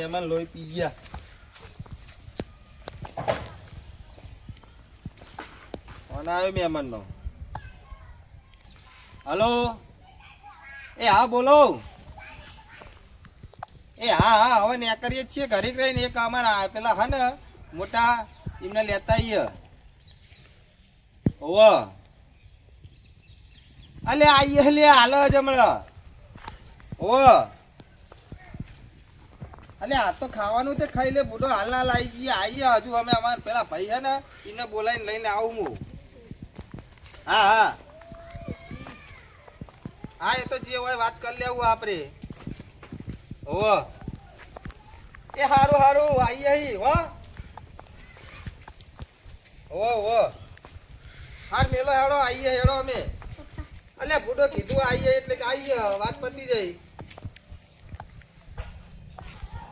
મહેમાન લોહી પી ગયા. કોણ આવ્યો મહેમાન નો? હલો, એ હા બોલો. એ હા હવે ને કરીએ છીએ ઘરે રહીને. એક અમારા પેલા હા ને મોટા એમને લેતા આવીએ. ઓવ અલે આઈએ લે હાલ જ હમણાં. ઓવ અલે આ તો ખાવાનું તે ખાઈ લે બુડો. હાલ આવી ગઈ આવીએ. હજુ અમે અમારા પેલા ભાઈ હે ને એને બોલાવીને લઈને આવું હું. હા હા હા, એ તો જે હોય વાત કરી લેવું આપડે. ઓ એ હારું હારું આવીએ અહીં હો. ઓ હાર મેલો હેડો આવીએ હેડો અમે. અલ્યા બુડો કીધું આવીએ એટલે કે આવીએ. વાત પતી જાય.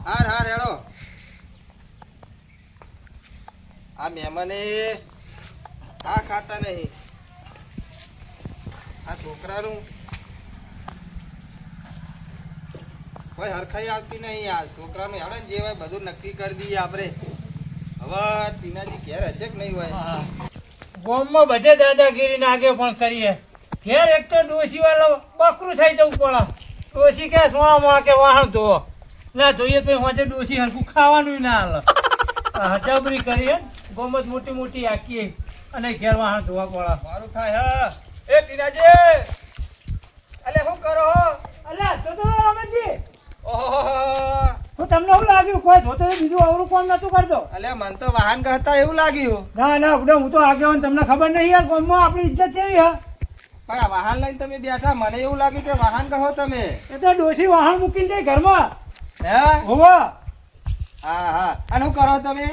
હાર હાર હેડો. આ મહેમાને આ ખાતા નહીં. આ છોકરાનું કોઈ હરખાઈ આવતી નહીં. યાર છોકરાનું હેડો ને જે હોય બધું નક્કી કરી દઈએ આપણે. હવે ટીનાજી ઘેર હશે કે નહીં હોય? ગામમાં બધે દાદાગીરી નાગે પણ કરીએ. ઘેર એક તો ડોસી વાળો બકરું થઈ જવું પડે. ડોસી કે સોણા મોણા કે વાહણ ધોવો ના જોઈએ પછી હોજે ડોસી હરખું ખાવાનું ના હાલે. હજાબરી કરીએ ગોમત મોટી મોટી આખીએ અને ઘેર વાહણ ધોવા પડે. મારું થાય હા. એ ટીનાજી અલે શું કરો હો? અલ્યા તો રમેશજી ઓહો હું તમને શું લાગ્યું કોઈ ધોતો બીજું અવરું કોમ નતું કરતો? અલે મન તો વાહન કરતા એવું લાગ્યું. ના ના ઉડો હું તો આગેવાન તમને ખબર નહીં યાર ગામમાં આપણી ઇજ્જત કેવી હા. પણ આ વાહન લઈને તમે બેઠા મને એવું લાગ્યું કે વાહન કહો તમે. એ તો ડોસી વાહણ મૂકીને જાય ઘરમાં. હે હોવા હા હા. અને શું કરો તમે?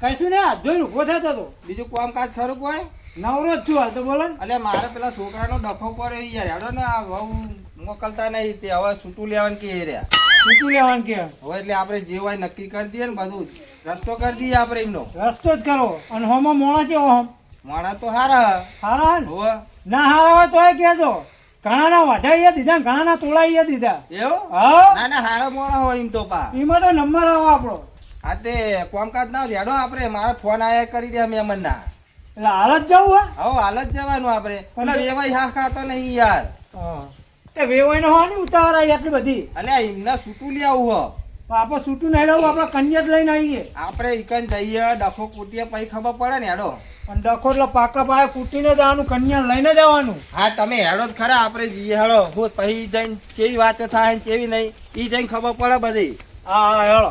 કહીશું ને હાથ જોઈને ઉભો થતો હતો. બીજું કામકાજ ખરું કોઈ? નવરો જ છું હાલ તો બોલો ને. અલે મારે પેલા છોકરાનો ડખો પડ્યો યાર. હેડો ને આ વહુ મોકલતા નહીં તે હવે છૂટું લેવાનું કે રહ્યા. મૂકી લેવાનું કે હવે એટલે આપણે જે હોય નક્કી કરી દઈએ ને બધું રસ્તો કરી દઈએ આપણે એમનો. રસ્તો જ કરો. અને હોમાં મોણા છે ઓમ માણા તો હારા હારા ને હોવે. ના હારા હોય તોય કહેજો. ઘણાના વધાઈ દીધા ઘણાના તોડાઈ દીધા. એવું? હા ના ના હારા મોણા હોય એમ તો પા. એમાં તો નંબર આવો આપણો. હા તે કામકાજ ના હેડો આપણે. મારા ફોન આયા કરી દે મહેમાન ના. એટલે હાલ જ જવું હવે હાલ જ જવાનું આપણે. પણ વેવાઈ હા ખાતો નહીં યાર. હા તે વેવાઈને હોય ને ઉતાવળ આવી આટલી બધી. અલે એમને છૂટું લઈ આવું હો. આપણે છૂટું નહીં લાવું આપણે કન્યા જ લઈને આવીએ. આપણે ઈકન જઈએ ડખો કૂટીએ પછી ખબર પડે ને હેડો. અને ડખો એટલે પાકા પાયે કૂટીને જવાનું કન્યા લઈને જવાનું. હા તમે હેડો જ ખરા. આપણે જઈએ હેડો. હું પછી જઈને કેવી વાતો થાય ને કેવી નહીં એ જઈને ખબર પડે બધી. હા હા હેડો.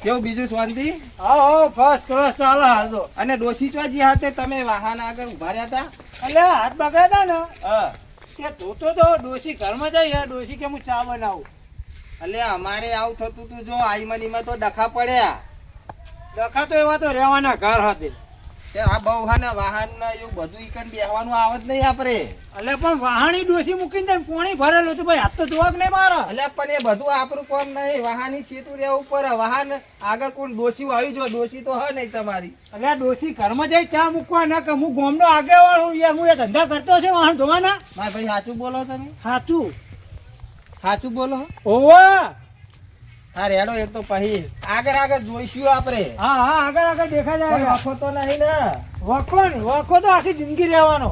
કેવું બીજું શાંતિ? હા હા ફર્સ્ટ ક્લાસ ચાલે હાલ તો. અને ડોસી ચોજી હાથે તમે વાહન આગળ ઉભા રહ્યા હતા? એટલે હાથ બગાડ્યા ને હા. તે ધોતો તો ડોસી ઘરમાં જાય ડોસી કે હું ચા બનાવું. એટલે અમારે આવું થતું તું જો આઈમનીમાં તો ડખા પડ્યા. ડખા તો એવા તો રહેવાના ઘર હતી. કે આ બહુ હા ને વાહન ને એવું બધું ઈકન બેહવાનું આવત નહીં આપણે. એટલે પણ વાહણી ડોસી મૂકીને જાય પોણી ભરેલું હતું ભાઈ હાથ તો ધોવા કે નહીં મારા. એટલે પણ એ બધું આપણું કામ નહીં. વાહની સીટું રહેવું પડે. વાહન આગળ કોણ ડોસી આવી જો. ડોસી તો હ નહીં તમારી. એટલે ડોસી ઘરમાં જાય ચા મૂકવા ના કે હું ગામનો આગેવાન હું યાર હું એ ધંધા કરતો છે વાહન ધોવાના. મારા ભાઈ સાચું બોલો તમે? સાચું સાચું બોલો. ઓવા હા રેડો. એ તો પછી આગળ જોઈશું આપણે. હા હા આગળ આગળ દેખાય જાય. વખો તો નહીં ને. વખો તો આખી જિંદગી રહેવાનો.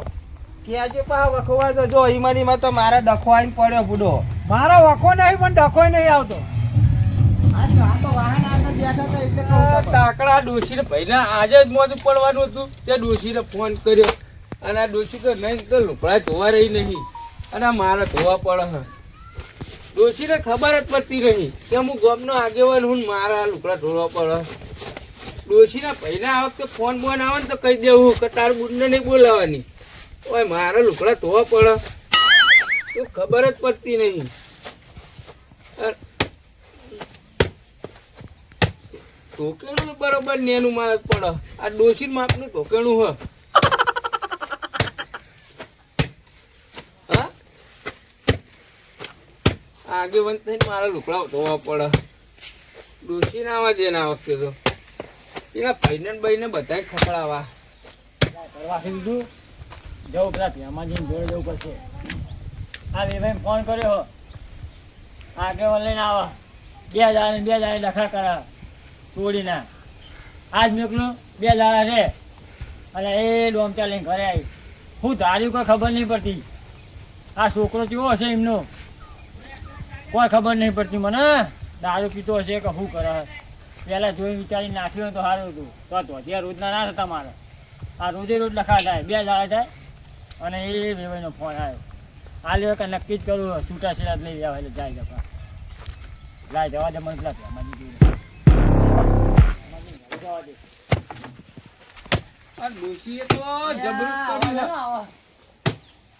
કે આજે પા વખવા તો જો ઈમાનીમાં તો મારા ડખો આવીને પડ્યો બુડો. મારા વખો નહીં પણ ડખો નહીં આવતો. તાકડા ડોશીને ભાઈને આજે જ મોઢું પડવાનું હતું. તે ડોશીને ફોન કર્યો અને આ ડોશી તો નહીં તો લુકડા ધોવા રહી નહીં અને મારે ધોવા પડે. ડોશીને ખબર જ પડતી નહીં કે હું ગામનો આગેવાન હું મારા લુકડા ધોવા પડે. ડોશીના ભાઈને આ વખતે ફોન બોન આવે ને તો કહી દેવું કે તાર બુનને નહીં બોલાવાની. ઓય મારે લુકડા ધોવા પડે તો ખબર જ પડતી નહીં. ધોકેણું બરોબર નેનું મારે પડે. આ ડોશી માપનું ધોકેણું હ. હા આગેવાન થઈને મારા લુકડા ધોવા પડે. ડોશી ના આવા જેને આ વખતે તો એના ભાઈને ભાઈને બધા ખખડાવા દીધું જવું પેલા ભેમાજીને જોડે જવું પડશે. આ વેભાઈ ફોન કર્યો આગેવાન લઈને આવા. બે દાડે લખા કરે છોડી ના આજ મોકલું 2 દાડા રે અને એ ડોમચા લઈને ઘરે આવી હું ધાર્યું કોઈ ખબર નહીં પડતી આ છોકરો કેવો હશે એમનો કોઈ ખબર નહીં પડતી મને દારૂ પીતો હશે કે શું કરે પહેલાં જોઈ વિચારીને નાખ્યું તો સારું હતું તો ત્યાં રોજના ના થતા મારે આ રોજે રોજ લખા થાય 2 દાડા થાય અને એ વેવાઈનો ફોન આવ્યો આ લેવા કે નક્કી જ કરું છૂટા છેડા લઈ લેવા એટલે જાય જપા જાય જવા દે મને પેલા જવા દે આ ડોશીએ તો જબરું કર્યું હે.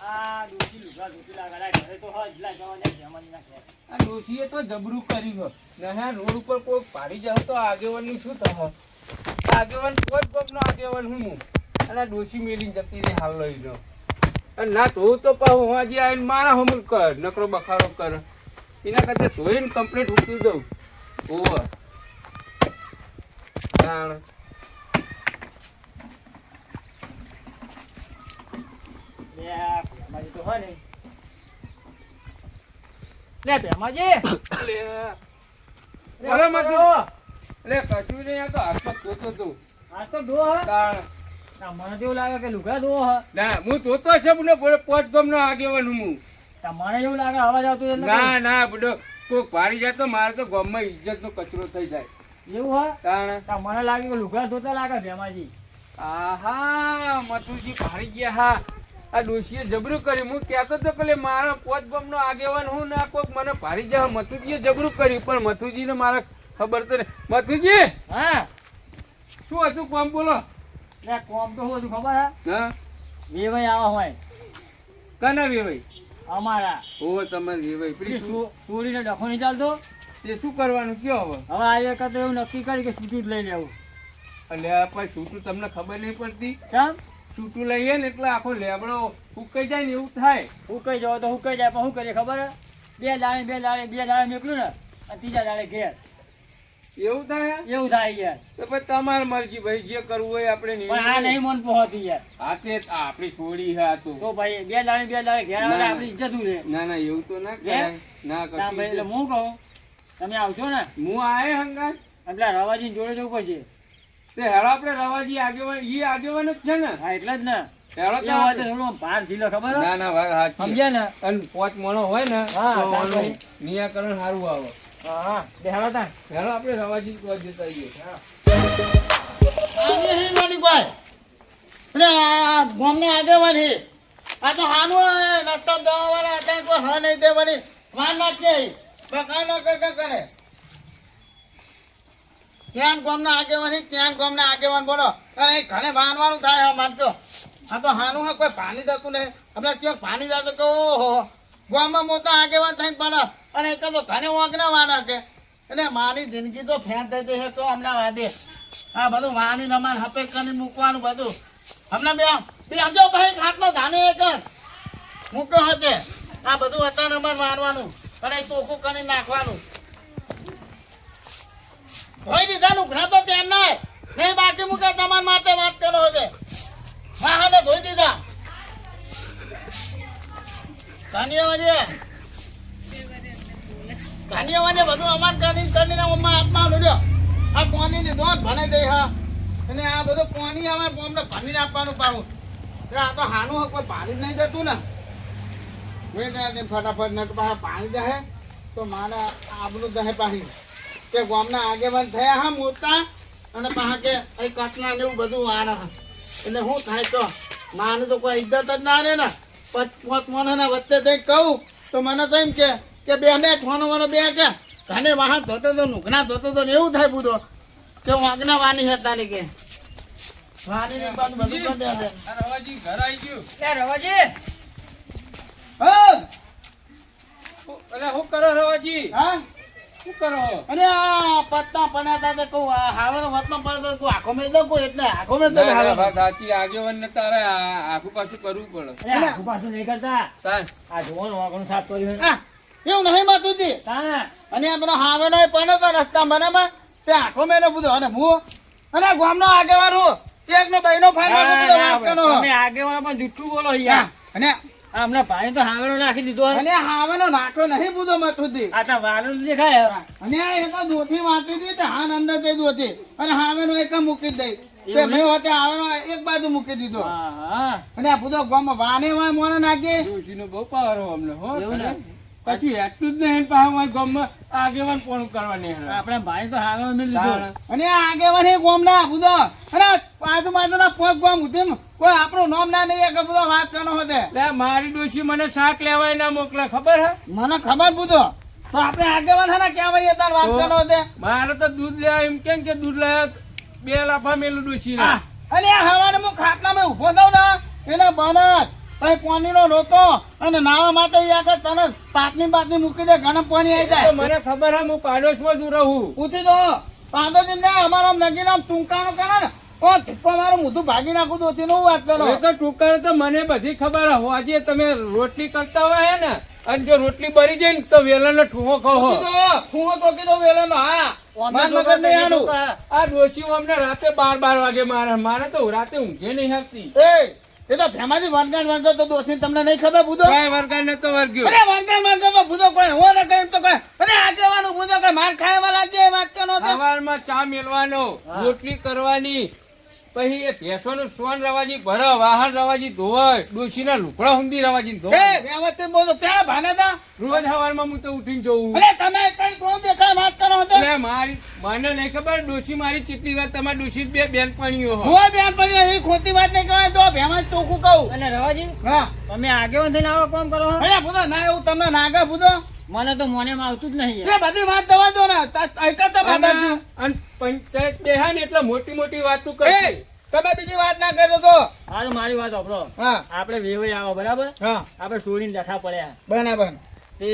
આ ડોશી લુગડા ધોતી લાગે ઘરે તો હજ લા જવા દે જમવાની ના કે આ ડોશીએ તો જબરું કર્યું હે. ને રોડ ઉપર કોઈ પાડી જાવ તો આગેવાનનું શું થશે? આગેવાન કોઈ પગનો આગેવાન હું અને આ ડોશી મેલીને જતી રહી હાલ લઈ લો અને ના તો પાછું હજી આવીને મારા હમુલ કર નકરો બખારો કર એના કરતા ધોઈને કમ્પ્લીટ ઉતરી દઉં ઓવર જાણ ભેમાજી તો હોય ને લે ભેમાજી અરે મતું અરે કશું નહીં આ તો હાથમાં ધોતો તું આ તો દો હ તાણ મને જેવું લાગે કે લુગડા દો હ ના હું ધોતો છે બોલે પોચ ગમનો આગેવાન હું મને એવું લાગે અવાજ આવતો એટલે ના ના બડો કોઈ પાડી જાય તો મારે તો ગામમાં ઇજ્જતનો કચરો થઈ જાય એવું હ તાણ મને લાગે કે લુગડા ધોતા લાગે ભેમાજી આહા મથુજી ભારી ગયા હા આ ડોશીએ જબરું કર્યું હું કહેતો તો કે મારા પોચ ગમનો આગેવાન હું ના કોઈક મને ભારી જાય મથુજીએ જબરું કર્યું પણ મથુજીને મારે ખબર તો નહીં મથુજી હા શું હતું કોમ બોલો લે કોમ તો હું ખબર હે હા વેવાઈ આવા હોય કના વેવાઈ અમારા ઓ તમારે વેવાઈ પેલી શું ચોરીને ડખો નહીં ચાલતો તે શું કરવાનું કયો હવે હવે આ એક તો એવું નક્કી કરી કે છૂટું જ લઈ લેવું એટલે પણ છૂટું તમને ખબર નહીં પડતી કેમ છૂટું લઈએ ને એટલે આખો લેબડો ફૂકાઈ જાય ને એવું થાય હુકાઈ જાવ તો હુકાઈ જાય પણ શું કરીએ ખબર હે 2 દાડે મોકલું ને અને 3જા દાડે ઘેર એવું થાય એવું થાય યાર તો પછી તમારી મરજી ભાઈ જે કરવું હોય આપણે પણ આ નહીં મન પહોંચતી યાર હાથે આપણી છોડી હે આ તો તો ભાઈ 2 દાડે ઘેર આવે ના. આપણી ઇજ્જત ઉરે ના ના એવું તો ના કરાય ના ના ભાઈ એટલે કશું હું કહું તમે આવશો ને હું આયે હંગાત એટલે રવાજીને જોડે જવું પડશે તે હેડો આપણે રવાજી આગેવાન ઈ આગેવાન જ છે ને હા એટલે જ ને હેડો એ હોય તો થોડું ભાર ઝીલો ખબર હે? ના ના વાત સાચી સમજ્યા ને અને પોચ મણો હોય ને હા, તો તાર ઓલું ભાઈ. નિરાકરણ સારું આવે હા બેહાડો તા હેડો આપણે રવાજી તો જતા આવીએ આ તો હાનું રસ્તો જવાવાળા હતા કોઈ હા નહીં દેવાની વાર નાખીએ બકાઈ નો કઈ કરે ક્યાં ગામના આગેવાન બોલો અરે ઘરે માનવાનું થાય હા માનતો આ તો હાનું હા કોઈ પાણી જતું નહીં હમણાં ત્યાં પાણી જતો કે ઓહો ગામમાં મોટા આગેવાન થઈને પણ અને એક તો ઘરે વાંકના વાના કે એટલે મારી જિંદગી તો ફેંક થઈ ગઈ છે તો હમણાં વાદે આ બધું વાની રમાન હપેક કરીને મૂકવાનું બધું હમણાં બે આવજો ભાઈ ઘાટનો ધાને કર મૂક્યો હતે આ બધું અત્યારે અમારે મારવાનું અને ચોખ્ખું કરી નાખવાનું ધોઈ દીધા લુગડા તો તેમ નહીં નહીં બાકી મૂકે તમારા માટે વાત કરો છે હા હા ધોઈ દીધા કાનિયાવાજે બધું અમાર કરીને અમાર આપવાનું લ્યો આ પાણી ની દોધ ભરાઈ દઈ હા અને આ બધું પાણી અમારે અમને ભરીને આપવાનું પાવું આ તો હાનું કોઈ પાણી જ નહીં જતું ને ફટાફટ ન પાણી જશે તો મારા આબનું જશે પાણી કે ગામના આગેવાન થયા હા મોટા અને પાછા કે એ કટલા ને એવું બધું આને એટલે શું થાય તો માને તો કોઈ ઇજ્જત જ ના રહે ને પોત મને વચ્ચે જઈ કહું તો મને તો એમ કે બે ઠોનો મને બે કે ઘને વાહન ધોતો તો નુકના ધોતો તો ને એવું થાય બધો કે વાગના વાની હતા ને કે વાની ને બધું બધું કરી દે આ રવાજી ઘર આવી ગયું એ રવાજી હા એટલે શું કરો રવાજી હા શું કરો અરે આ પત્તા પનાતા તે કહું આ હાવર વતમાં પડતો કોઈ આખો મેં દો કોઈ એટલે આખો મેં તો ના, ના, હાવર વાત સાચી આગેવાન ને તારે આખું પાછું કરવું પડે અરે આખું પાછું નહીં કરતા તાન આ જોવાનું વાગણું સાફ કર્યું આ એવું નહીં માતુજી તા અને આ પેલો હાવર નહીં પડ્યો તો રસ્તા મને તે આખો મેં બધું અને હું અને ગામનો આગેવાન હું એકનો બહેનો ફાઈન નાખો બધો વાત કરનો તમે આગેવાન પણ જુઠ્ઠું બોલો યાર અને આ હમણાં પાણી તો હાવેલો નાખી દીધો હે. અને હાવાનો નાખ્યો નહીં બુધો મથુથી. આટલા વાલું દેખાય હે. અને આ એક દોથી વાંચી હતી તે હાન અંદર જઈ દોથી અને હાવેનો એક મૂકી જ દઈ તે એવું મેં હોતે હાવેનો એક બાજુ મૂકી દીધો હા હા અને આ બુધો ગામમાં વાને વાય મોને નાખી ડોશીનો બહુ પાવર હો અમને હો એવું ને? કશું હેઠતું જ નહીં પાછું ગામમાં આગેવાન પોણું કરવાની હે. આપણે ભાઈ તો હાવેલો મેં લીધો. તાણ. અને આ આગેવાની ગોમના બુધો અને આજુબાજુના પોચ ગોમ ઉધીમ કોઈ આપણું નામ ના નહીં કે બુધો વાત કરનો હોતે લે મારી ડોશી મને શાક લેવાય ના મોકલે ખબર હે મને ખબર બુધો તો આપણે આગેવાન હે ને કહેવાય તાર વાત કરનો હોતે મારે તો દૂધ લેવા એમ કેમ કે દૂધ લેવા 2 લાફા મેલું ડોશી આ, અને આ હવારે હું ખાટલામાં ઊભો થઉં ને એને બનત પછી પાણીનો લોટો અને નાવા માટે ઈ આગળ તને પાટની મૂકી દે ગરમ પાણી આવી જાય મને ખબર હે હું પાડોશમાં જ રહું પૂછી દો પાંદોજી ને અમારો આમ નગીને આમ ટૂંકાનો કરે ને ઓ ટીપકો મારું મોઢું ભાગી નાખું તો ઓછી નું વાત કરો એ તો ટુકડ તો મને બધી ખબર હે આજે તમે રોટલી કરતા હોય હે ને અને જો રોટલી બળી જાય ને તો વેલણનો ઠૂંહો કહો પૂછી દો હું તો કીધું વેલેનો હા માર મગજ નહીં આનું આ ડોશી અમને રાતે 12 વાગે મારે તો રાતે ઊંઘે નહીં આવતી એ તો ફેમાથી વનગાન તો દોસ્તી તમને નહીં ખબર બુધો કાંઈ વરગાડ નતો વર્ગ્યો અરે વનગાન તો બુધો કોઈ હો ને કઈ તો કઈ અરે આગેવાનું બુધો કઈ માર ખાવા લાગે વાત કરો તો સવારમાં ચા મેલવાનો રોટલી કરવાની પછી એ ભેંસોનું સોન રવાજી ભરો વાહન રવાજી ધોવાય ડોશીના લુકડા હુંદી રવાજી એ ધોવાય વ્યવસ્થિત બોલો ત્યાં ભાને તા રોજ સવારમાં હું તો ઉઠીને જોઉં અરે તમે કઈ કોણ દેખાય વાત કરો તો એટલે મને નહીં ખબર ડોશી મારી ચીટલી વાત તમારી ડોશી બે બેનપણીઓ હો હું બેન પણ એ ખોટી વાત નહીં કરે તો ભેમાં ચોખ્ખું કહું અને રવાજી હા તમે આગેવાન થઈને આવો કામ કરો છો? અરે બુધો ના એવું તમને નાગા બુધો મને તો મોનેમાં આવતું જ નહીં યાર. એ બધી વાત દવા દો ને એકતા બાબા અને પંચાયત બેહા ને એટલે મોટી મોટી વાતો એ કરશે તમે બીજી વાત ના કરજો તો હારું મારી વાત સાંભળો. હા આપણે વેવાઈ આવો બરાબર હા આપણે છોડીને બેઠા પડ્યા બરાબર તે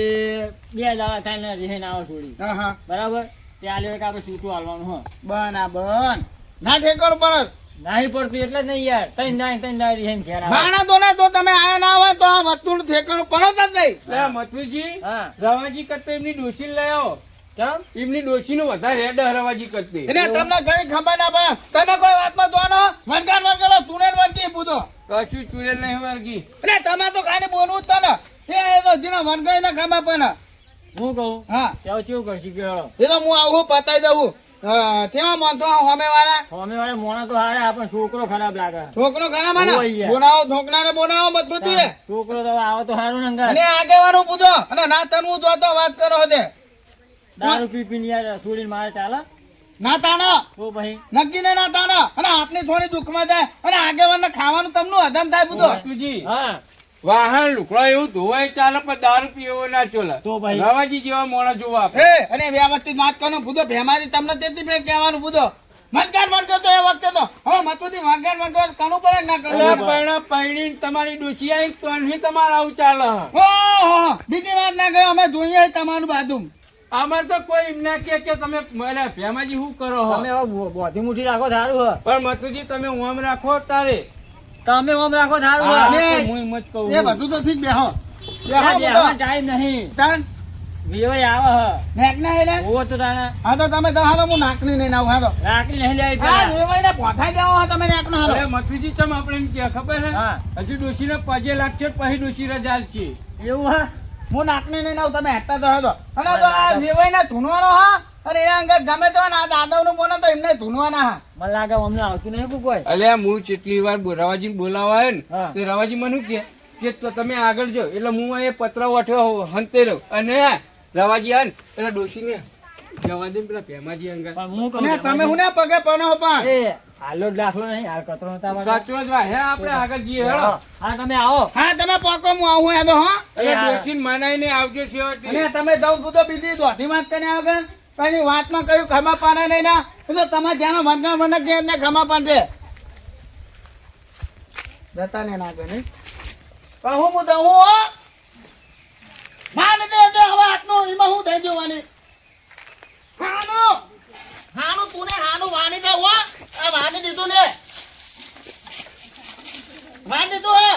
2 દાડા થાય ને રીહીને આવો છોડી હા હા બરાબર ત્યાં લેવા કે આપણે છૂટું હાલવાનું હો બરાબર ના ઠેકર પર નહીં પડતું એટલે જ નહીં યાર તઈ ના રીહીને ઘેર આવે. માણા તો ને તો તમે આયા ના હોય તો આ વસ્તુનું ઠેકાણું પડો જ નહીં લે મથુજી હા રવાજી કરતા એમની ડોશી લઈ આવો ચમ એમની ડોશીનું વધારે હેડ રવાજી કરતી એને તમને કઈ ખબર ના પડે તમે કોઈ વાતમાં દોનો વનગાન વનગેલો તુને વનકી પૂછો કશું ચૂડેલ નહીં વર્ગી અને તમે તો ખાલી બોલવું જ તને એ તો જીનો વનગાઈ ના ખબર પડે હું કહું હા ત્યાં કેવું કરશું કે હેળો. એ તો હું આવું પતાઈ દઉં ત્યાં માનતો હોમે વાળા સામે વાળા મોણા તો હારે આપણે છોકરો ખરાબ લાગે છોકરો ઘણા મને ઓય યાર. બોનાવો છોકરાને બોનાવો મજબૂતી છોકરો તો આવો તો સારું ને અને આગેવાનું પૂછો અને ના તનવું જોતો વાત કરો હતે દારૂ પી પીને યાર છોડીને મારે ચાલે ના તાના તો પછી નક્કી ને ના તાના અને આપની થોડી દુઃખમાં જાય અને આગેવાન ખાવાનું તમનું હદમ થાય બધું મથુજી હા વાહન લુકડા એવું ધોવાય ચાલે પણ દારૂ પીવો ના ચોલે તો ભાઈ. રવાજી જેવા મોણા જોવા આપે એ અને વ્યવસ્થિત વાત કરવાનું પૂછો ભેમાથી તમને તેથી ફેર કહેવાનું પૂછો મનગાન મનગો તો એ વખતે તો હવે મતુથી મનગાન મનગો કરવું પડે કે ના કરવું અરે પડે? પરણા પૈણી તમારી ડોશી આવી તો નહીં તમારે આવું ચાલે ઓહો, બીજી વાત ના કહે અમે જોઈએ તમારું બાજુ અમાર તો કોઈ એમ ના કે તમે મને ભેમાજી શું કરો હો તમે હવે બોધી મુઠી રાખો સારું હે પણ મથુજી તમે ઓમ રાખો તારે તમે ઓમ રાખો સારું હા, હે ને- તો હું એમ જ કહું એ બધું તો ઠીક બેહો ત્યાં બેહો બેહવાનો ટાઈમ નહીં તાન વેવાઈ આવે હે નેક ના એટલે ઓવો તો તાણા હા તો તમે તો હાલો હું નાકની નહીં નાવું હાલો રાખડી નહીં લેવી હા પેલા. દેવાઈને પોથાઈ દેવો હા તમે નેક ના અરે હાલો મથુજી ચમ આપણે એમ કે ખબર હે હા. હજુ ડોશીને પગે લાગશે પછી ડોશી રજા છે એવું હે હું નાકની નહીં નાવું તમે હેઠતા તો હાલો અને તો આ દેવાઈને ધૂનવાનો હા અને એ અંગત ગમે તો આ દાદવનું મોને તો એમને ધૂનવાના હા મને લાગે અમને આવતું નહીં કોઈ કોઈ અલ્યા હું કેટલી વાર રવાજી બોલાવા હે ને હા. તે રવાજી મને શું કે તો તમે આગળ જાઓ એટલે હું એ પતરા વાઠ્યો હંતે રહ્યો અને રવાજી આ ને પેલા ડોશીને જવા દે ને પેલા ભેમાજી અંગા પણ હું કહું અને તમે હું ને પગે પનો પણ એ હાલો જ દાખલો નહીં હાલ કચરો નતા વાળા. સાચો જ વા હે આપણે આગળ જઈએ હેડો હા તમે આવો હા તમે પોકો હું આવું હેદો હા એટલે એ હા. ડોશીને મનાઈને આવજો છેવટે અને તમે દઉં બધો બીજી દોઢી વાત કરીને આગળ કઈ વાતમાં કયું ખમા પાને નહીં ના એ તો તમે જ્યાંનો વનગા વનક કે એમને ખમા પાન છે જતા ને ના ગણે કહું હું દઉં હો માન દે દે હવે હાથનું એમાં હું થઈ જવાની હાનું હાનું તું ને હાનું વાની દે હો આ વાની દીધું ને વાની દીધું હો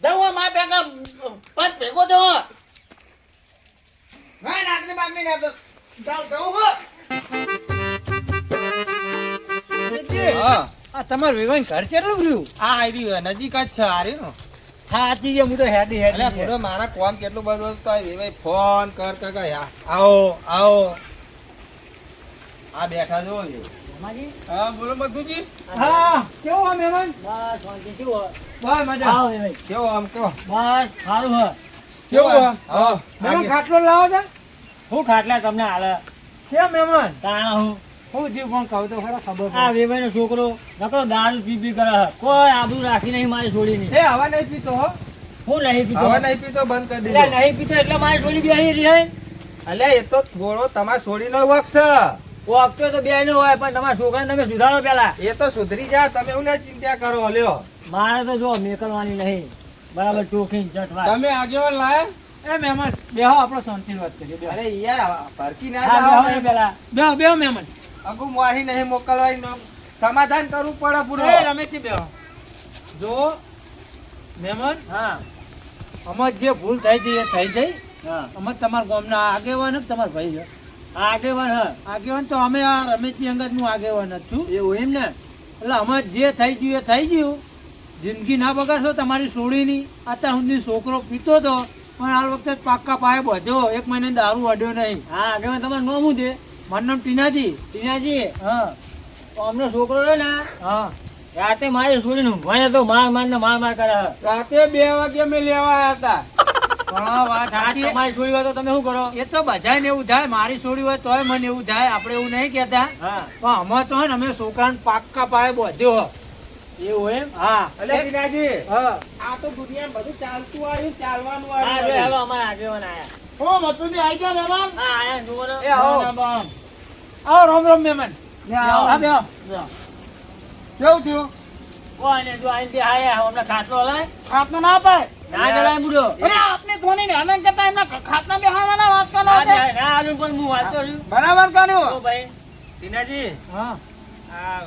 દઉં માર ભેગા પદ ભેગો દો ભાઈ નાકની બાગની ને તો જાવ દઉં હો હા આ તમારું વિવાહ ઘર કેટલું રહ્યું આ આવી નજીક જ છે આરી નો થાચી ગયા હું તો હેડી હેડી અલ્યા બુડો મારા કોમ કેટલું બધું હતું તો આ વેવાઈ ફોન કર આવો આવો આ બેઠા જો માજી હા બોલો મધુજી હા કેવો હો મહેમાન બસ શાંતિ શું હોય? બસ મજા આવો ભાઈ કેવો આમ કહો બસ સારું હ કેવું હા મહેમાન ખાટલો લાવો છે હું ખાટલા તમને હાલે કેમ મહેમાન તાણા હું હું જીવ પણ કહું તો ખરા ખબર આ પડે. વેવાઈનો છોકરો નકરો દારૂ પી કરે છે. કોઈ આબરૂ રાખી નહીં મારી છોડીની એ હવા નહીં પીતો હો હું નહીં પીતો હવે નહીં પીતો બંધ કરી એટલે દીધો નહીં પીતો એટલે મારી છોડી બેહી રહી હે અલ્યા એ તો થોડો તમારા છોડીનો વક છે વાગતો તો બે નો હોય પણ તમારા છોકરાને તમે સુધારો પેલા એ તો સુધરી જા તમે એવું ચિંતા કરો લ્યો મારે તો જો મેકલવાની નહીં બરાબર ચોખી ચટવા તમે આગેવાન લાયા એ મહેમાન બેહો આપણે શાંતિની વાત કરીએ બેહો. અરે યાર ભરકી ના હા, જાઓ બેહો ને પેલા બેહો બેહો મહેમાન અગુ મારી નહીં મોકલવાની સમાધાન કરવું પડે પૂરો એ રમેશજી બેહો જો મહેમાન હા અમાર જે ભૂલ થઈ ગઈ એ થઈ ગઈ હા અમે તમારા ગામના આગેવાન જ તમારા ભાઈ છે આ આગેવાન હ આગેવાન તો અમે આ રમેશજી અંગત હું આગેવાન જ છું એવું એમ ને એટલે અમે જે થઈ ગયું એ થઈ ગયું જિંદગી ના બગાડશો તમારી સોળીની અત્યાર સુધી છોકરો પીતો હતો પણ આ વખતે પાક્કા પાયે બધ્યો 1 મહિને દારૂ અડ્યો નહીં હા આગેવાન તમારું નામ શું છે મારું નામ ટીનાજી ટીનાજી હા તો અમને છોકરો છે ને હા રાતે મારી છોડીને મને તો માર કરે છે. રાતે 2 વાગે મેં લેવા આવ્યા હતા પણ આ વાત આ સાચી. તમારી છોડી હોય તો તમે શું કરો એ તો બધાને એવું થાય મારી છોડી હોય તોય મને એવું થાય આપણે એવું નહીં કહેતા હા પણ અમે તો હે ને અમે છોકરાને પાક્કા પાયે બધ્યો એવું એમ હા અલે ટીનાજી હા આ તો દુનિયામાં બધું ચાલતું આવ્યું ચાલવાનું હા જો આવ્યું હાલો અમારા આગેવાન આયા હો મતુજી આવી ગયા મહેમાન હા આયા જુઓ ને એ આવો. મહેમાન. આવો રામ રામ મહેમાન ને આવો. હા બેહો જો. કેવું થયું કોઈ ને જો આઈને તે આયા અમને ખાટલો હલાય ખાટલો ના પાય ના જલાય બુડો અરે આપની ધોની ને આનંદ કરતા એમના ખાટલા બેહાડવાના વાત કરો ના છો. ના આલુ પણ હું વાત કરું બરાબર તો કર્યું ભાઈ ટીનાજી હા આ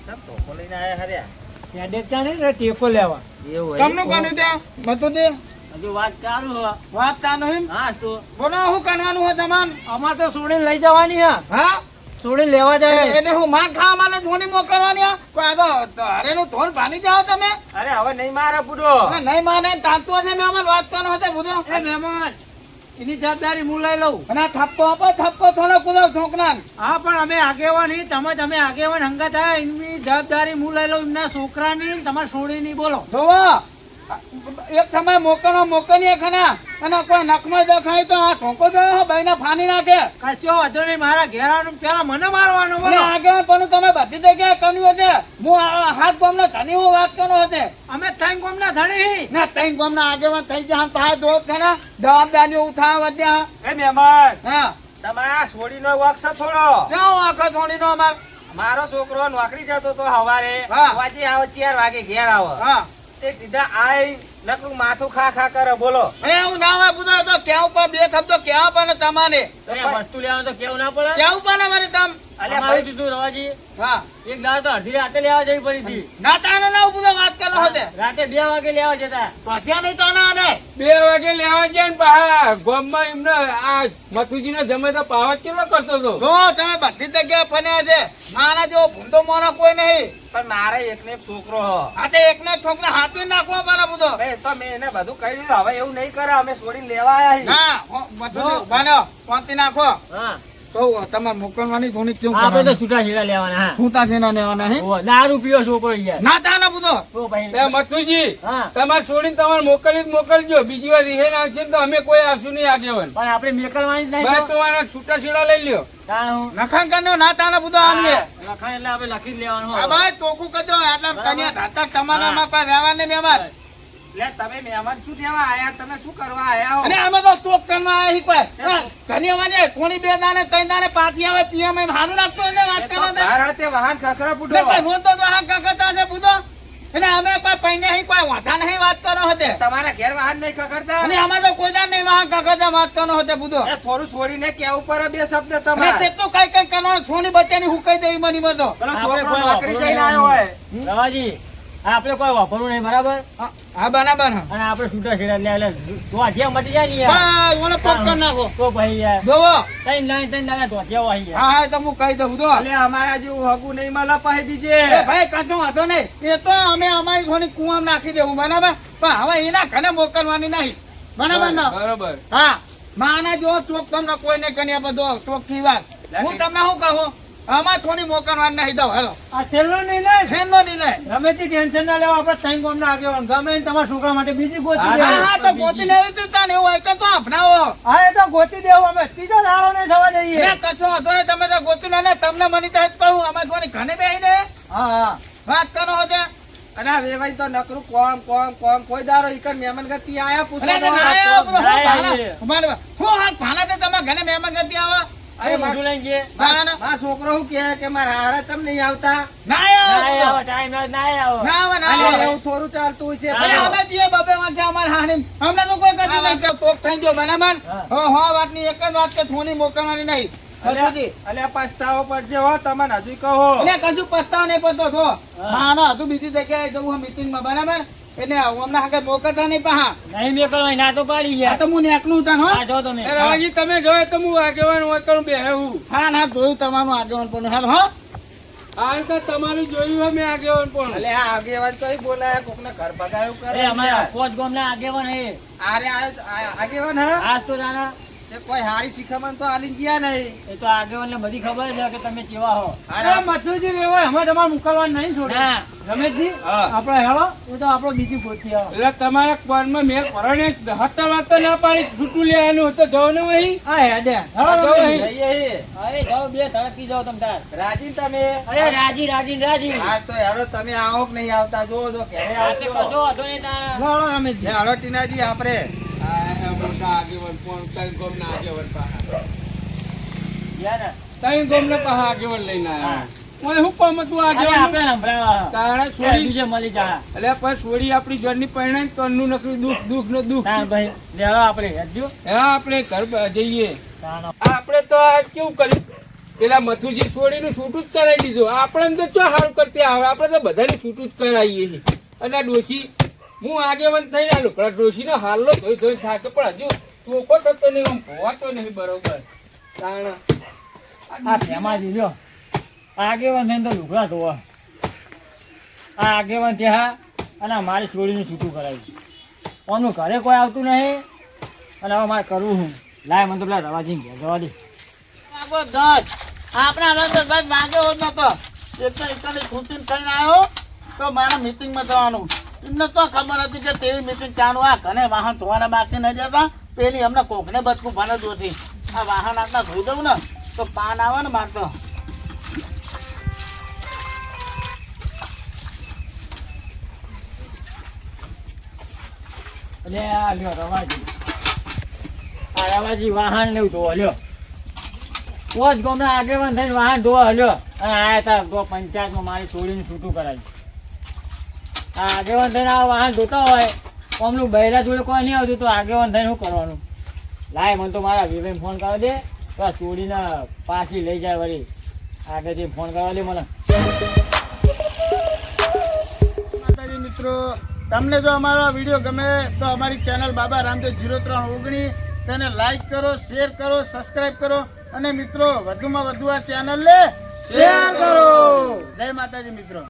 સબ ટોપો લઈને આયા હર્યા ત્યાં દેખતા નહીં ને ટેકો લેવા એવું તમને કર્યું ત્યાં મતુજી હજુ વાત ચાલુ હ વાત ચાલુ એમ હા તો બોલો શું કરવાનું હોય તમારે અમાર તો છોડીને લઈ જવાની હા હા છોડીને લેવા જાય એટલે હું માર ખાવા માટે ધોની મોકલવાની આ? કોઈ આ તો હરેનું ધોન ભાની જાઓ તમે અરે હવે નહીં મારે બુડો અને નહીં માને તાંતું હશે મેં અમારે વાત કરવાનો હતો બુધો એ મહેમાન એની જવાબદારી હું લઈ લઉં અને આ થપ્પો આપો થપ્પો થોડો કુદો ઠોકનાર હા પણ અમે આગેવાન નહીં તમે આગેવાન હંગા થાય એમની જવાબદારી હું લઈ લઉં એમના છોકરાની તમારા છોડીની બોલો જોવો એક સમય મોકલીએ ખરા અને કોઈ નખમાં દેખાય તો આ ઠોકો જોયો ભાઈને ફાની નાખે કશો વાંધો નહીં મારા ઘેર આવવાનું પેલા મને મારવાનો અને બોલો આગળ પણ તમે બધી જગ્યાએ કર્યું હશે હું આ હાથ ગામનો ધણી હું વાત કરો હશે અમે ત્રણ ગામના ધણી ના ત્રણ ગામના આગેવાન થઈ ગયા પાસે દોત ખરા જવાબદારીઓ ઉઠાવવા ત્યાં એ મહેમાન હા તમારા છોડીનો વક છે થોડો જાઓ આખો થોડીનો અમાર મારો છોકરો નોકરી જતો તો હવારે હા. વાજે આવે 4 વાગે ઘેર આવે હા તે સીધા આઈ નકરું માથું ખા ખા કરે બોલો અરે હું ના હોય પૂછો તો કેવું પણ બે શબ્દો કેવા પણ તમારે અરે વસ્તુ લેવાનું તો કેવું ના પડે કેવું પણ અમારે તમ અલ્યા અમારું ભાઈ કીધું રવાજી હા એક દાડો તો અડધી રાતે લેવા જવી પડી હતી ના તાને ના પૂછો વાત કરો હશે રાતે 2 વાગે લેવા જતા પત્યા નહીં તો ના ને 2 વાગે લેવા જાય ને પા ગામમાં એમને આ મથુજીનો જમે તો પાવત કેટલો કરતો હતો જો તમે બધી જગ્યાએ ફન્યા છે મારા જેવો ભૂંડો મોનો કોઈ નહીં પણ મારે એકને એક છોકરો હ આ તો એકને એક છોકરા હાથી નાખવા મારા બધો ભાઈ તો મેં એને બધું કહી દીધું હવે એવું નહીં કરે અમે છોડીને લેવા આયા ના બધું બનો પંક્તિ નાખો હા તો તમારે મોકલવાની ધોની કેવું આપણે તો કરવાનું છૂટા છેડા લેવાના હા ખૂંટા થઈને લેવાના હે ઓહો, દારૂ પીવો છોકરો યાર ના તાને બધો તો ભાઈ હી મથુજી હા તમારે છોડીને તમારે મોકલી જ મોકલજો બીજી વાર રિહેન આવશે ને તો અમે કોઈ આવશું નહીં આગેવાન પણ આપણે મેકલવાની જ નહીં બસ તો. તમારા છૂટા છેડા લઈ લ્યો તાણ હું. નખાન કરનો ના તાને બધો આનવે હા, લખાણ એટલે આપણે લખી જ લેવાનું આ હોય. ભાઈ ટોકું કરજો આટલા કન્યા ધાતા તમારામાં કોઈ વ્યવહાર નહીં વ્યવહાર લે તમે મહેમાન શું લેવા આયા તમે શું કરવા આયા હો અને આમાં તો ટોક કરવા આવ્યા કોઈ કન્યા વાજે કોની 2 દાને 3 દાને પાછી આવે પીએમ એમ હારું લાગતો હશે વાત એ તો કરો તો બહાર હાથે વાહન ખખરા ને ફૂટો કોઈ રોતો તો હા કકતા છે બુધો અને અમે કોઈ પૈને અહીં કોઈ વાંધા નહીં વાત કરો હતે તમારા ઘેર વાહન નહીં ખખડતા અને આમાં તો કોઈ દાન નહીં વાહ કકતા વાત કરો હતે બુધો એ થોડું છોડીને કેવું પડે બે શબ્દ અને તમારે તે તો કઈ કરવાનું થોની બચ્ચાની હું કહી દઈ મની મતો પેલો આપણે છોકરો કોઈ નોકરી વાપરવું જઈને નહીં. આવ્યો હોય રવાજી આપણે કોઈ વાપરવું નહીં બરાબર હા બરાબર હા અને આપણે છૂટા છેડા એટલે ધોતિયા મટી જાય ને યાર બસ મને પગ કરી નાખો તો ભાઈ યાર જોવો તઈ ના ધોતિયા વાહી યાર હા હા તો હું કહી દઉં જો એટલે અમારા જેવું હગું નહીં મળે પાસે બીજે એ ભાઈ કાચો વાંધો નહીં એ તો અમે અમારી થોડી કુવામાં નાખી દેવું બરાબર પણ હવે એના ઘરે મોકલવાની નહીં બરાબર ને બરોબર હા માના જો ચોક તમને કોઈને કરી બધો ચોક થી વાત હું તમને શું કહું આમાં થોડી મોકલવાની નહીં દઉં હેલો આ છેલ્લો નિર્ણય ફેરનો નિર્ણય ગમે તે ટેન્શન ના લેવા આપણે ત્રણ ગામના આગેવાન ગમે એને તમારા છોકરા માટે બીજી ગોતી હા દેવું. હા તો ગોતી લેવી હતી તાને એવું હોય કે તો અપનાવો હા એ તો ગોતી દેવું અમે ત્રીજો દાડો નહીં થવા દઈએ ને કશો હતો ને તમે તો ગોતું ને તમને મની તો જ કહું અમારે થોડી ઘરે બેહીને હા હા વાત કરો હોતે અને આ વેવાઈ તો નકરું કોમ કોઈ દારો ઈકર મહેમાન ગતિ આયા અરે પૂછવા તો તો ના આયો બધો ના હું આયો. ભાના બરાબર હું હાથ ભાના તે તમારા ઘરે મહેમાન ગતિ આવા અરે મોઢું લઈને જે ભાના મારા છોકરો શું કહે કે મારા હારા તમ નહીં આવતા ના ના આયો આવો ટાઈમ ના આવો ના આવે ના અરે આવે એવું થોડું ચાલતું હોય છે અરે અમે જીએ બબે વાંચે અમાર હાની અમને તો કોઈ કશું નહીં કે તોપ થઈ ગયો બરાબર હો હો વાતની એક જ વાત કે થોની મોકલવાની નહીં હજુથી અલ્યા પસ્તાવો પડશે હો તમને હજુ કહો એટલે કશું પસ્તાવ નહીં પડતો થો હા હજુ બીજી જગ્યાએ જવું મીટિંગમાં બરાબર એટલે હમણાં આગળ મોકલતા નહીં પા નહીં મેકલવાય ના તો પાડી આ ગયા તો હું નેકનું ઉતાર હો આ જો તમે એ રવાજી તમે જોયે તો હું આગેવાન વકલ બેહું હા ના જોયું તમારું આગેવાન પણ હાલ હો હાલ તો તમારું જોયું હે મેં આગેવાન પણ અલ્યા આ આગેવાન કઈ બોલાયા કોકને ઘર ભગાયું કરે અરે અમારા પોચ ગામના આગેવાન હે અરે આગેવાન હા આજ તો નાના એ કોઈ હારી શિખામણ તો આલી ગયા નહીં એ તો આગેવાન ને બધી ખબર છે કે તમે કેવા હો અરે મથુજી વેવાય અમે તમારે મુકલવાનું નહીં છોડે ના રમેશજી હા. આપણે હેળો એ તો આપણો બીજી ગોતી આવો એટલે તમારા કોનમાં મેં પરણે હતા વાતો ના પાડી છૂટું લેવાનું તો જવું ને વહી હા હેડે હેળો હા, તો રમેશજી. અહીં. અરે જાઓ બે ધડકી જાઓ તમ તાર રાજી તમે અરે રાજી હા તો હેડો તમે આવો કે નહીં આવતા જો ઘરે આ તે આવજો કશો હતો નહીં તાર હેળો રમેશજી હેળો ટીનાજી આપણે આ મોટા આગેવાન પણ ત્રણ ગામના આગેવાન પાહા યાર ત્રણ ગામના પાહા આગેવાન લઈને આવ્યા ઓય હું કામ હતું અરે આગેવાન આપણે સંભળાવા તારા છોડી છોડી બીજે મળી જા એટલે પણ છોડી આપણી જોડની પરિણામ તનનું નકરું દુઃખ ને દુઃખ તાર ભાઈ લેવા આપણે હેડજો હા આપણે ઘર જઈએ તાનો આપણે તો આ કેવું કર્યું પેલા મથુજી છોડીનું છૂટું જ કરાવી દીધું આપણે તો ચો સારું કરતી આવડે આપણે તો બધાને છૂટું જ કરાવીએ છીએ અને આ ડોશી હું આગેવાન થઈને આલું પણ ડોશીનો હાલનો ધોઈ થાકે પણ હજુ ચોખ્ખો થતો નહીં આમ ભોવાતો નહીં બરોબર તાણ આ ફેમાં દીધો આગેવાન થઈને તો લુગડા ધોવા આ આગેવાન ત્યાં અને મારી છોડીને છૂટું કરાવ્યું આમનું ઘરે કોઈ આવતું નહીં અને હવે મારે કરવું હું લાય મને તો પેલા રવાજી ઘેર જવા દે આગો દસ આપણે હવે તો દસ વાગ્યો જ નતો એક તો એકલી ખૂટીને થઈને આવ્યો તો મારા મીટિંગમાં જવાનું એમને તો ખબર હતી કે તેવી મીટિંગ ચાલુ આ ઘણે વાહન ધોવાના બાકી ન જતા પેલી અમને કોકને બચકું ભાને દોથી આ વાહન આટલા ધોઈ દઉં ને તો પાન આવે ને મારતો એટલે આ લ્યો રવાજી આ રવાજી વાહન ને ધોવા લ્યો પોચ ગામના આગેવાન થઈને વાહન ધોવા લ્યો અને આયા તા તો પંચાયતમાં મારી છોડીને છૂટું કરાવ્યું આ આગેવાન થઈને આ વાહન ધોતા હોય અમનું બૈરા જોડે કોઈ નહીં આવતું તો આગેવાન થઈને શું કરવાનું લાય મને તો મારા વિવેન ફોન કરવા દે તો આ છોડીને પાછી લઈ જાય વળી આગળથી ફોન કરવા દે મને માતાજી મિત્રો તમને જો અમારો આ વિડીયો ગમે તો અમારી ચેનલ બાબા રામદેવ 0319 તેને લાઈક કરો શેર કરો સબસ્ક્રાઇબ કરો અને મિત્રો વધુમાં વધુ આ ચેનલને શેર કરો જય માતાજી મિત્રો.